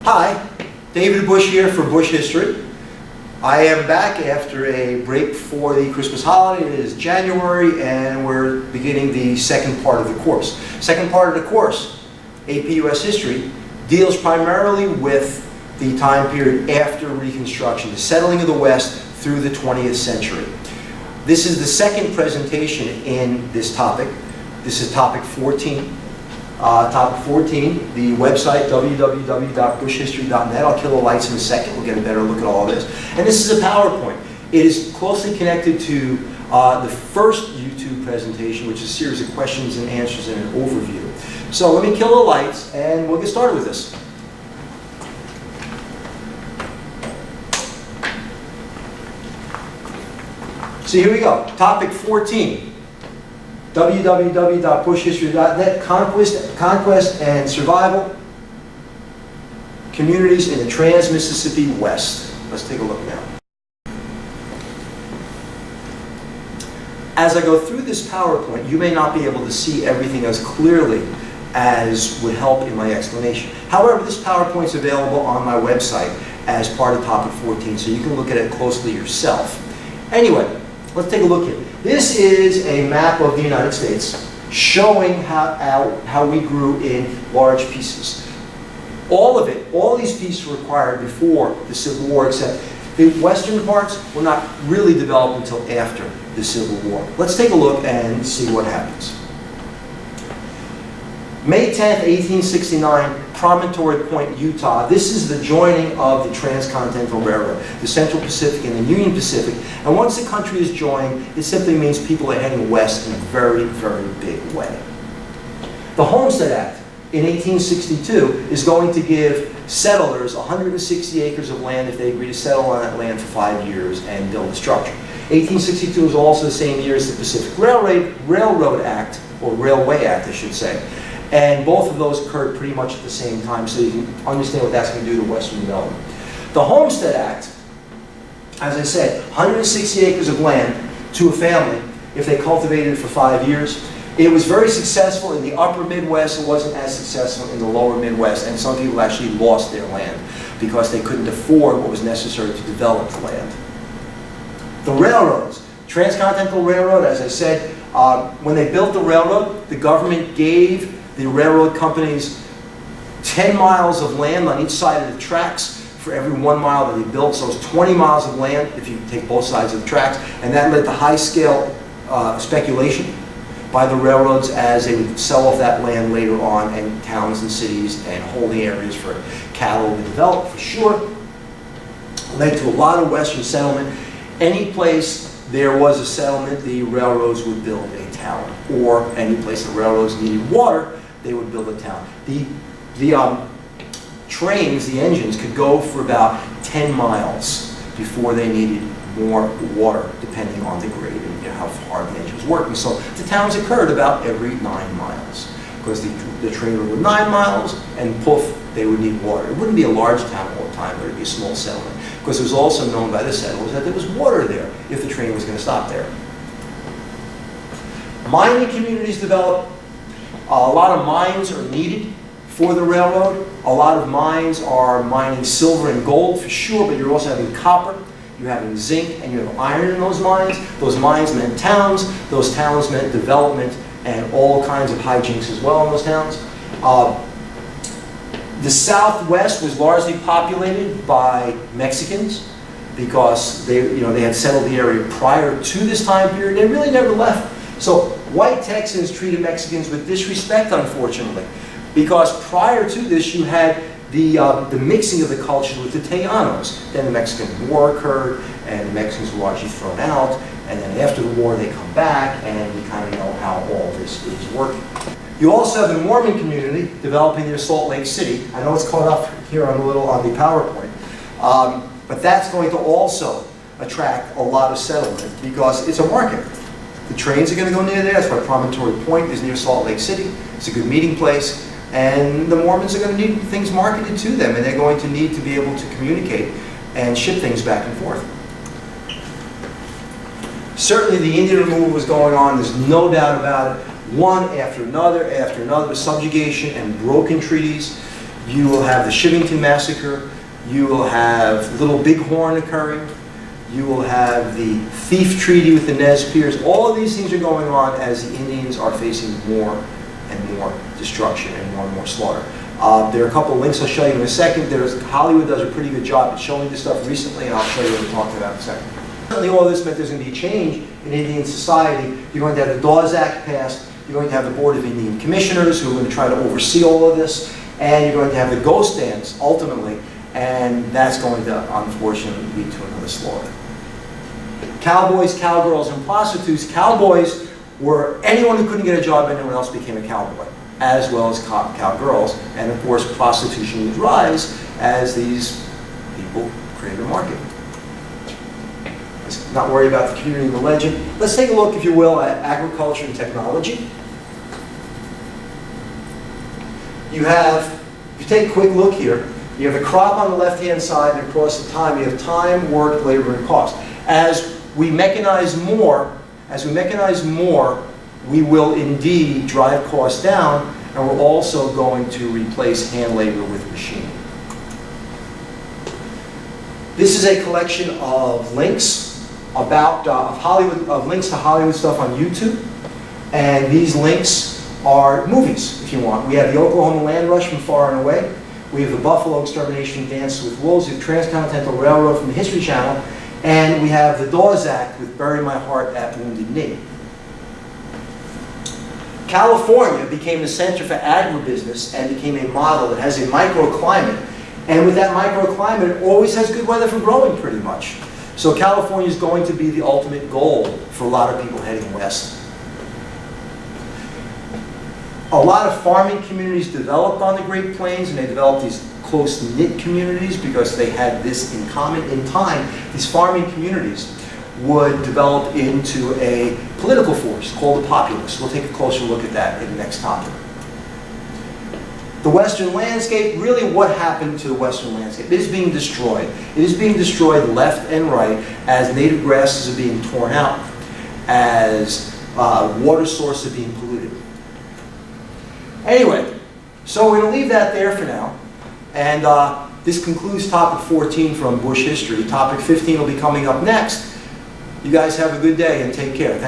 Hi, David Busch here for Buschistory. I am back after a break for the Christmas holiday. It is January and we're beginning the second part of the course. Second part of the course, AP US History, deals primarily with the time period after Reconstruction, the settling of the West through the 20th century. This is the second presentation in this topic. This is topic 14. Topic 14, the website www.buschistory.net. I'll kill the lights in a second. We'll get a better look at all of this. And this is a PowerPoint. It is closely connected to the first YouTube presentation, which is a series of questions and answers and an overview. So let me kill the lights and we'll get started with this. So here we go. Topic 14. www.buschistory.net, Conquest and Survival, Communities in the Trans-Mississippi West. Let's take a look now. As I go through this PowerPoint, you may not be able to see everything as clearly as would help in my explanation. However, this PowerPoint is available on my website as part of topic 14, so you can look at it closely yourself. Anyway, let's take a look at it. This is a map of the United States showing how we grew in large pieces. All of it, all these pieces were acquired before the Civil War, except the western parts were not really developed until after the Civil War. Let's take a look and see what happens. May 10th, 1869, Promontory Point, Utah. This is the joining of the Transcontinental Railroad, the Central Pacific and the Union Pacific. And once the country is joined, it simply means people are heading west in a very, very big way. The Homestead Act in 1862 is going to give settlers 160 acres of land if they agree to settle on that land for 5 years and build a structure. 1862 is also the same year as the Pacific Railroad Act, or Railway Act, I should say. And both of those occurred pretty much at the same time, so you can understand what that's going to do to Western development. The Homestead Act, as I said, 160 acres of land to a family if they cultivated it for 5 years. It was very successful in the upper Midwest. It wasn't as successful in the lower Midwest, and some people actually lost their land because they couldn't afford what was necessary to develop the land. The railroads, Transcontinental Railroad, as I said, when they built the railroad, the government gave the railroad companies 10 miles of land on each side of the tracks for every 1 mile that they built. So it's 20 miles of land if you take both sides of the tracks. And that led to high-scale speculation by the railroads as they would sell off that land later on, and towns and cities and holding areas for cattle to develop, for sure. Led to a lot of Western settlement. Any place there was a settlement, the railroads would build a town. Or any place the railroads needed water, they would build a town. The trains, the engines, could go for about 10 miles before they needed more water, depending on the grade and how hard the engine was working. So the towns occurred about every 9 miles, because the train would go 9 miles, and poof, they would need water. It wouldn't be a large town all the time, but it would be a small settlement, because it was also known by the settlers that there was water there if the train was going to stop there. Mining communities developed. A lot of mines are needed for the railroad. A lot of mines are mining silver and gold for sure, but you're also having copper, you're having zinc, and you have iron in those mines. Those mines meant towns. Those towns meant development and all kinds of hijinks as well in those towns. The Southwest was largely populated by Mexicans because they had settled the area prior to this time period. They really never left. So white Texans treated Mexicans with disrespect, unfortunately, because prior to this you had the mixing of the culture with the Tejanos. Then the Mexican War occurred, and the Mexicans were largely thrown out, and then after the war they come back, and we kind of know how all this is working. You also have the Mormon Community developing near Salt Lake City. I know it's caught up here on the PowerPoint, but that's going to also attract a lot of settlement because it's a market. The trains are going to go near there. That's why Promontory Point is near Salt Lake City. It's a good meeting place. And the Mormons are going to need things marketed to them, and they're going to need to be able to communicate and ship things back and forth. Certainly the Indian removal was going on. There's no doubt about it. One after another, subjugation and broken treaties. You will have the Chivington Massacre. You will have Little Bighorn occurring. You will have the Thief Treaty with the Nez Perce. All of these things are going on as the Indians are facing more and more destruction and more slaughter. There are a couple of links I'll show you in a second. Hollywood does a pretty good job at showing this stuff recently, and I'll show you what we're talking about in a second. Certainly all this meant there's going to be a change in Indian society. You're going to have the Dawes Act passed. You're going to have the Board of Indian Commissioners who are going to try to oversee all of this. And you're going to have the ghost dance, ultimately, and that's going to, unfortunately, lead to another slaughter. Cowboys, cowgirls, and prostitutes. Cowboys were anyone who couldn't get a job anywhere else became a cowboy, as well as cowgirls. And of course, prostitution would rise as these people created a market. Let's not worry about the community and the legend. Let's take a look, if you will, at agriculture and technology. If you take a quick look here, you have the crop on the left-hand side, and across the time, you have time, work, labor, and cost. As we mechanize more, we will indeed drive costs down, and we're also going to replace hand labor with machine. This is a collection of links of links to Hollywood stuff on YouTube, and these links are movies, if you want. We have the Oklahoma Land Rush from Far and Away. We have the Buffalo Extermination Dance with Wolves, the Transcontinental Railroad from the History Channel, and we have the Dawes Act with Bury My Heart at Wounded Knee. California became the center for agribusiness and became a model. It has a microclimate, and with that microclimate, it always has good weather for growing, pretty much. So California is going to be the ultimate goal for a lot of people heading west. A lot of farming communities developed on the Great Plains, and they developed these close-knit communities because they had this in common. In time, these farming communities would develop into a political force called the populace. We'll take a closer look at that in the next topic. The Western landscape, really what happened to the Western landscape? It is being destroyed. It is being destroyed left and right as native grasses are being torn out, as water sources are being polluted. Anyway, so we're going to leave that there for now. And this concludes topic 14 from Busch History. Topic 15 will be coming up next. You guys have a good day and take care.